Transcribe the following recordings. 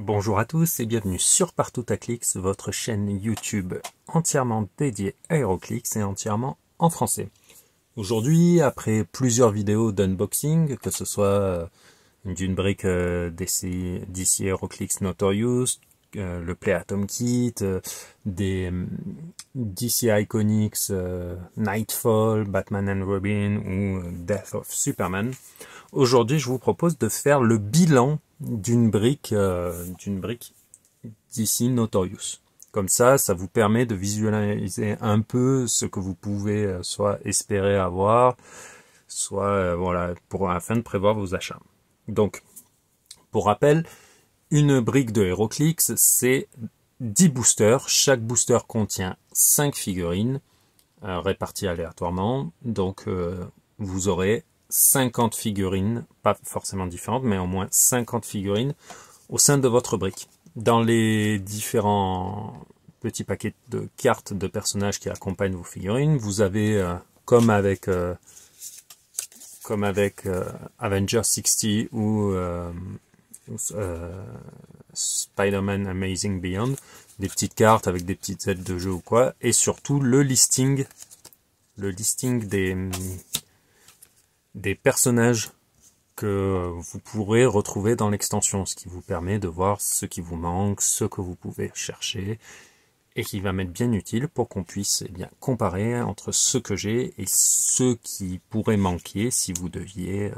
Bonjour à tous et bienvenue sur Partout à Clix, votre chaîne YouTube entièrement dédiée à HeroClix et entièrement en français. Aujourd'hui, après plusieurs vidéos d'unboxing, que ce soit d'une brique d'ici HeroClix Notorious, le Play Atom Kit, des DC Iconics Nightfall, Batman and Robin ou Death of Superman. Aujourd'hui, je vous propose de faire le bilan d'une brique DC Notorious. Comme ça vous permet de visualiser un peu ce que vous pouvez soit espérer avoir, soit voilà, afin de prévoir vos achats. Donc, pour rappel, une brique de HeroClix, c'est 10 boosters. Chaque booster contient 5 figurines réparties aléatoirement. Donc, vous aurez 50 figurines, pas forcément différentes, mais au moins 50 figurines au sein de votre brique. Dans les différents petits paquets de cartes de personnages qui accompagnent vos figurines, vous avez, comme avec Avengers 60 ou Spider-Man Amazing Beyond, des petites cartes avec des petites aides de jeu ou quoi, et surtout le listing des personnages que vous pourrez retrouver dans l'extension, ce qui vous permet de voir ce qui vous manque, ce que vous pouvez chercher, et qui va m'être bien utile pour qu'on puisse comparer entre ce que j'ai et ce qui pourrait manquer si vous deviez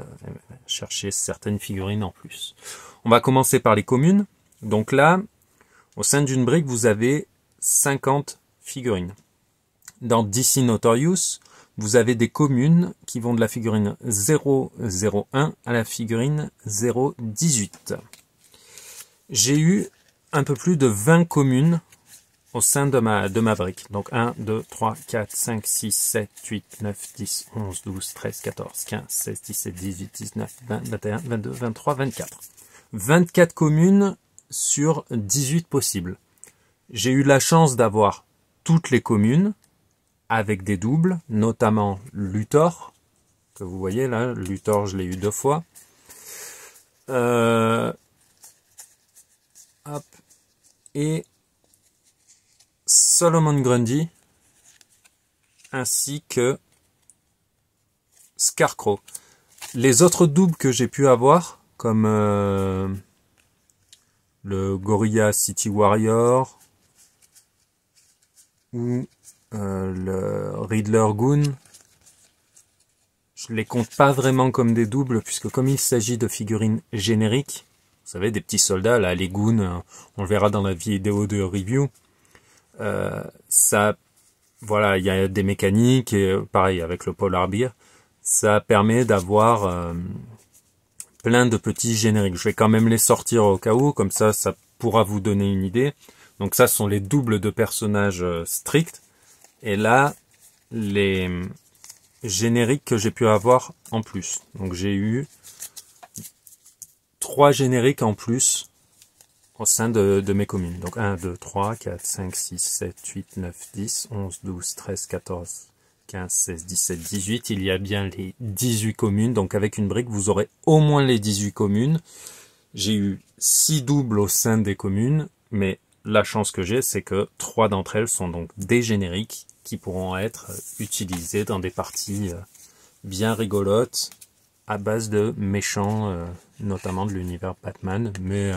chercher certaines figurines en plus. On va commencer par les communes. Donc là, au sein d'une brique, vous avez 50 figurines. Dans DC Notorious, vous avez des communes qui vont de la figurine 001 à la figurine 018. J'ai eu un peu plus de 20 communes au sein de ma brique. Donc 1, 2, 3, 4, 5, 6, 7, 8, 9, 10, 11, 12, 13, 14, 15, 16, 17, 18, 19, 20, 21, 22, 23, 24. 24 communes sur 18 possibles. J'ai eu la chance d'avoir toutes les communes avec des doubles, notamment Luthor, que vous voyez là, Luthor je l'ai eu 2 fois. Et Solomon Grundy, ainsi que Scarecrow. Les autres doubles que j'ai pu avoir, comme le Gorilla City Warrior, ou le Riddler Goon, je les compte pas vraiment comme des doubles, puisque comme il s'agit de figurines génériques, vous savez, des petits soldats, là, les Goons, on le verra dans la vidéo de review, voilà, il y a des mécaniques, et pareil, avec le Polar Bear, ça permet d'avoir plein de petits génériques. Je vais quand même les sortir au cas où, comme ça pourra vous donner une idée. Donc ça, ce sont les doubles de personnages stricts. Et là, les génériques que j'ai pu avoir en plus. Donc j'ai eu 3 génériques en plus au sein de mes communes. Donc 1, 2, 3, 4, 5, 6, 7, 8, 9, 10, 11, 12, 13, 14, 15, 16, 17, 18. Il y a bien les 18 communes. Donc avec une brique, vous aurez au moins les 18 communes. J'ai eu 6 doubles au sein des communes, mais la chance que j'ai, c'est que 3 d'entre elles sont donc des génériques qui pourront être utilisées dans des parties bien rigolotes à base de méchants, notamment de l'univers Batman. Mais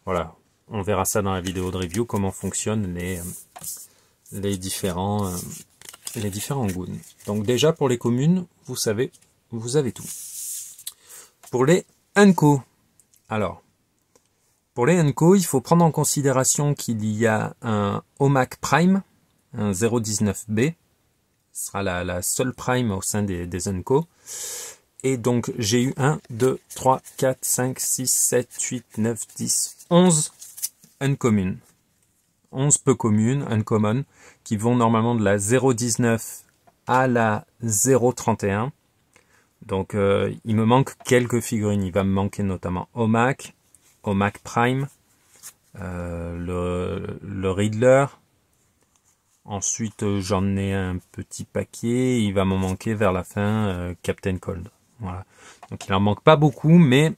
voilà, on verra ça dans la vidéo de review, comment fonctionnent les différents goons. Donc déjà pour les communes, vous savez, vous avez tout. Pour les Unco, alors, pour les Unco, il faut prendre en considération qu'il y a un OMAC Prime, un 019B, ce sera la seule Prime au sein des Unco. Et donc j'ai eu 1, 2, 3, 4, 5, 6, 7, 8, 9, 10, 11 Uncommon. 11 peu communes, Uncommon, qui vont normalement de la 019 à la 031. Donc il me manque quelques figurines. Il va me manquer notamment OMAC Prime, le Riddler. Ensuite j'en ai un petit paquet. Il va me manquer vers la fin Captain Cold. Voilà. Donc il en manque pas beaucoup, mais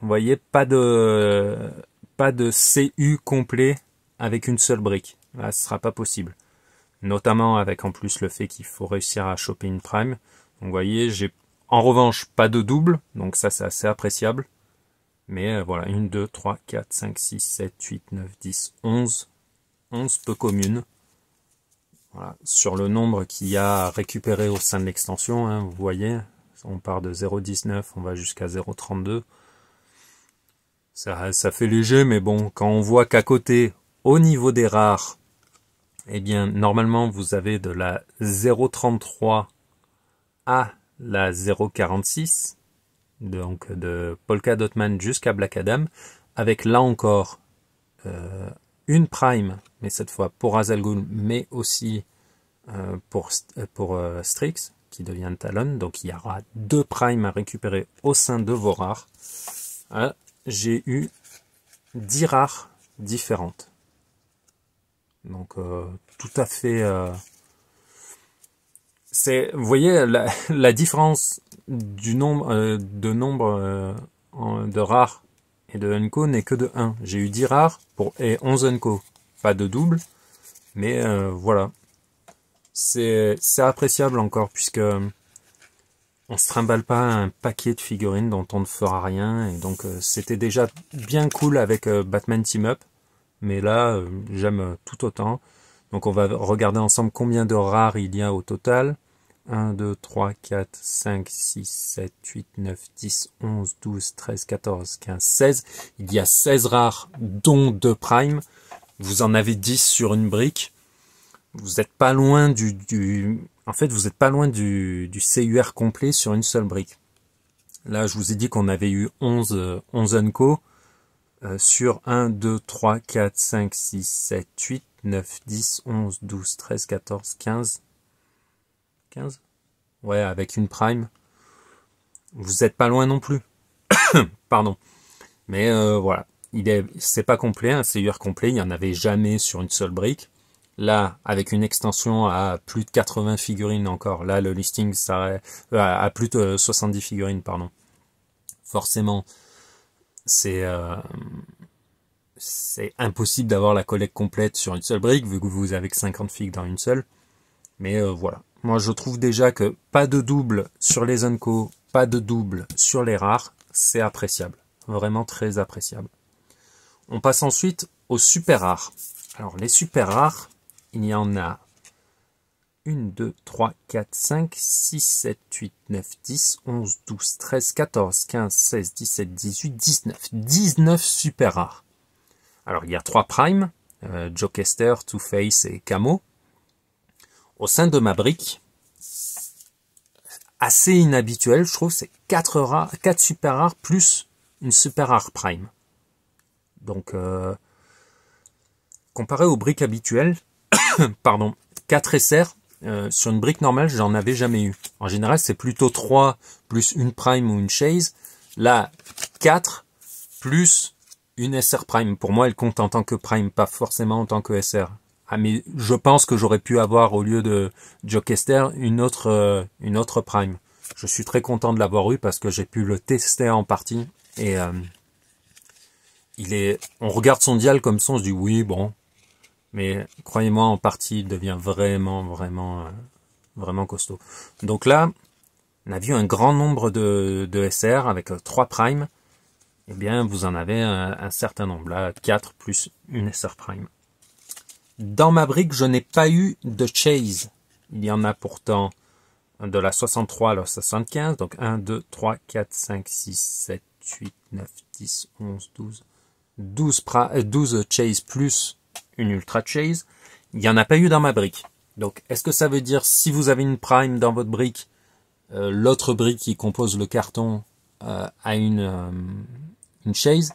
vous voyez, pas de pas de CU complet avec une seule brique. Là, ce sera pas possible. Notamment avec en plus le fait qu'il faut réussir à choper une prime. Donc vous voyez, j'ai en revanche pas de double, donc ça c'est assez appréciable. Mais voilà, 1, 2, 3, 4, 5, 6, 7, 8, 9, 10, 11. 11 peu communes. Voilà. Sur le nombre qu'il y a à récupérer au sein de l'extension, hein, vous voyez, on part de 0,19, on va jusqu'à 0,32. Ça fait léger, mais bon, quand on voit qu'à côté, au niveau des rares, eh bien, normalement, vous avez de la 0,33 à la 0,46, donc de Polka Dotman jusqu'à Black Adam, avec là encore une prime, mais cette fois pour Azalgul, mais aussi pour Strix, qui devient Talon. Donc il y aura 2 primes à récupérer au sein de vos rares. J'ai eu 10 rares différentes. Donc tout à fait... vous voyez la différence du nombre de rares et de Unco n'est que de 1. J'ai eu 10 rares et 11 Unco. Pas de double, mais voilà. C'est appréciable encore, puisque on se trimballe pas un paquet de figurines dont on ne fera rien. Et donc c'était déjà bien cool avec Batman Team Up. Mais là, j'aime tout autant. Donc on va regarder ensemble combien de rares il y a au total. 1, 2, 3, 4, 5, 6, 7, 8, 9, 10, 11, 12, 13, 14, 15, 16. Il y a 16 rares, dont 2 primes. Vous en avez 10 sur une brique. Vous n'êtes pas loin en fait, vous n'êtes pas loin du CUR complet sur une seule brique. Là, je vous ai dit qu'on avait eu 11 Unco sur 1, 2, 3, 4, 5, 6, 7, 8, 9, 10, 11, 12, 13, 14, 15. 15 ? Ouais, avec une prime. Vous n'êtes pas loin non plus. Pardon. Mais voilà. C'est pas complet, un CUR complet. Il n'y en avait jamais sur une seule brique. Là, avec une extension à plus de 80 figurines encore. Là, le listing s'arrête à plus de 70 figurines, pardon. Forcément, c'est impossible d'avoir la collecte complète sur une seule brique, vu que vous avez que 50 figues dans une seule. Mais voilà. Moi, je trouve déjà que pas de double sur les Unco, pas de double sur les rares, c'est appréciable. Vraiment très appréciable. On passe ensuite aux super rares. Alors, les super rares, il y en a 1, 2, 3, 4, 5, 6, 7, 8, 9, 10, 11, 12, 13, 14, 15, 16, 17, 18, 19. 19 super rares. Alors, il y a 3 primes, Jokester, Two-Face et Camo. Au sein de ma brique, assez inhabituel, je trouve, c'est 4 super rares plus une super rare prime. Donc, comparé aux briques habituelles, pardon, 4 SR, sur une brique normale, j'en avais jamais eu. En général, c'est plutôt 3 plus une prime ou une chase. Là, 4 plus une SR prime. Pour moi, elle compte en tant que prime, pas forcément en tant que SR. Ah, mais je pense que j'aurais pu avoir, au lieu de Jokester, une autre prime. Je suis très content de l'avoir eu parce que j'ai pu le tester en partie. Et on regarde son dial comme ça, on se dit oui, bon. Mais croyez-moi, en partie, il devient vraiment, vraiment, vraiment costaud. Donc là, on a vu un grand nombre de SR avec 3 primes. Eh bien, vous en avez un certain nombre. Là, 4 plus une SR prime. Dans ma brique, je n'ai pas eu de chase. Il y en a pourtant de la 63 à la 75. Donc 1, 2, 3, 4, 5, 6, 7, 8, 9, 10, 11, 12 chase plus une ultra chase. Il n'y en a pas eu dans ma brique. Donc est-ce que ça veut dire si vous avez une prime dans votre brique, l'autre brique qui compose le carton a une chase?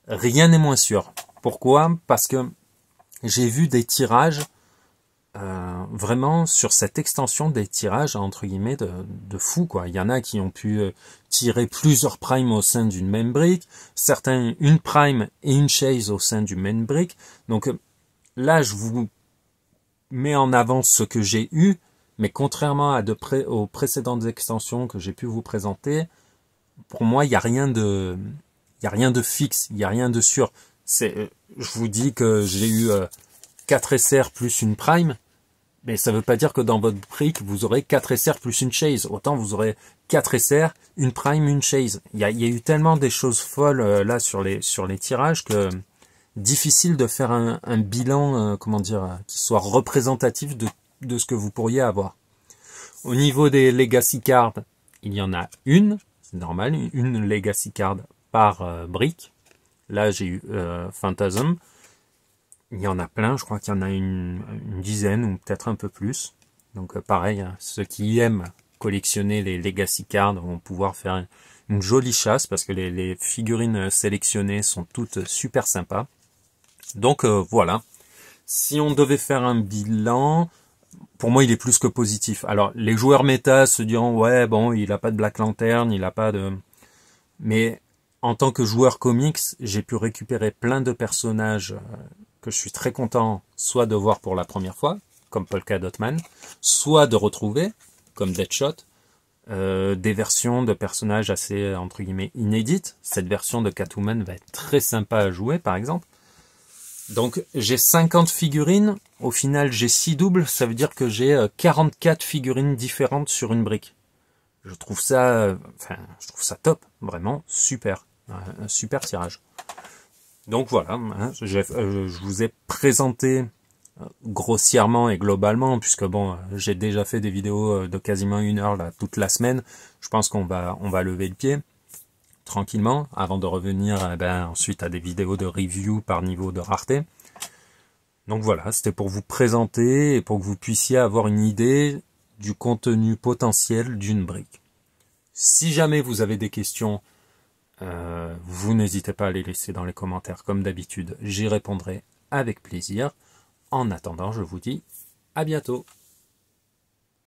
Rien n'est moins sûr. Pourquoi? Parce que j'ai vu des tirages, vraiment sur cette extension, des tirages entre guillemets de fou, quoi. Il y en a qui ont pu tirer plusieurs primes au sein d'une même brique, certains une prime et une chase au sein d'une même brique. Donc là, je vous mets en avant ce que j'ai eu, mais contrairement aux précédentes extensions que j'ai pu vous présenter, pour moi, il n'y a rien de fixe, il n'y a rien de sûr. Je vous dis que j'ai eu 4 SR plus une prime, mais ça veut pas dire que dans votre brique, vous aurez 4 SR plus une chase. Autant vous aurez 4 SR, une prime, une chase. Il y a eu tellement des choses folles là sur les tirages que difficile de faire un bilan, comment dire, qui soit représentatif de ce que vous pourriez avoir. Au niveau des Legacy Cards, il y en a une, c'est normal, une Legacy Card par brique. Là, j'ai eu Phantasm. Il y en a plein, je crois qu'il y en a une dizaine ou peut-être un peu plus. Donc pareil, hein, ceux qui aiment collectionner les Legacy Cards vont pouvoir faire une jolie chasse parce que les figurines sélectionnées sont toutes super sympas. Donc voilà, si on devait faire un bilan, pour moi il est plus que positif. Alors les joueurs méta se diront ouais bon il a pas de Black Lantern, il a pas de... Mais en tant que joueur comics, j'ai pu récupérer plein de personnages que je suis très content soit de voir pour la première fois, comme Polka Dot Man, soit de retrouver, comme Deadshot, des versions de personnages assez, entre guillemets, inédites. Cette version de Catwoman va être très sympa à jouer, par exemple. Donc j'ai 50 figurines, au final j'ai 6 doubles, ça veut dire que j'ai 44 figurines différentes sur une brique. Je trouve ça top, vraiment super, un super tirage. Donc voilà, hein, je vous ai présenté grossièrement et globalement, puisque bon, j'ai déjà fait des vidéos de quasiment 1 heure là toute la semaine. Je pense qu'on va lever le pied tranquillement avant de revenir ensuite à des vidéos de review par niveau de rareté. Donc voilà, c'était pour vous présenter et pour que vous puissiez avoir une idée du contenu potentiel d'une brique. Si jamais vous avez des questions, vous n'hésitez pas à les laisser dans les commentaires comme d'habitude, j'y répondrai avec plaisir. En attendant, je vous dis à bientôt.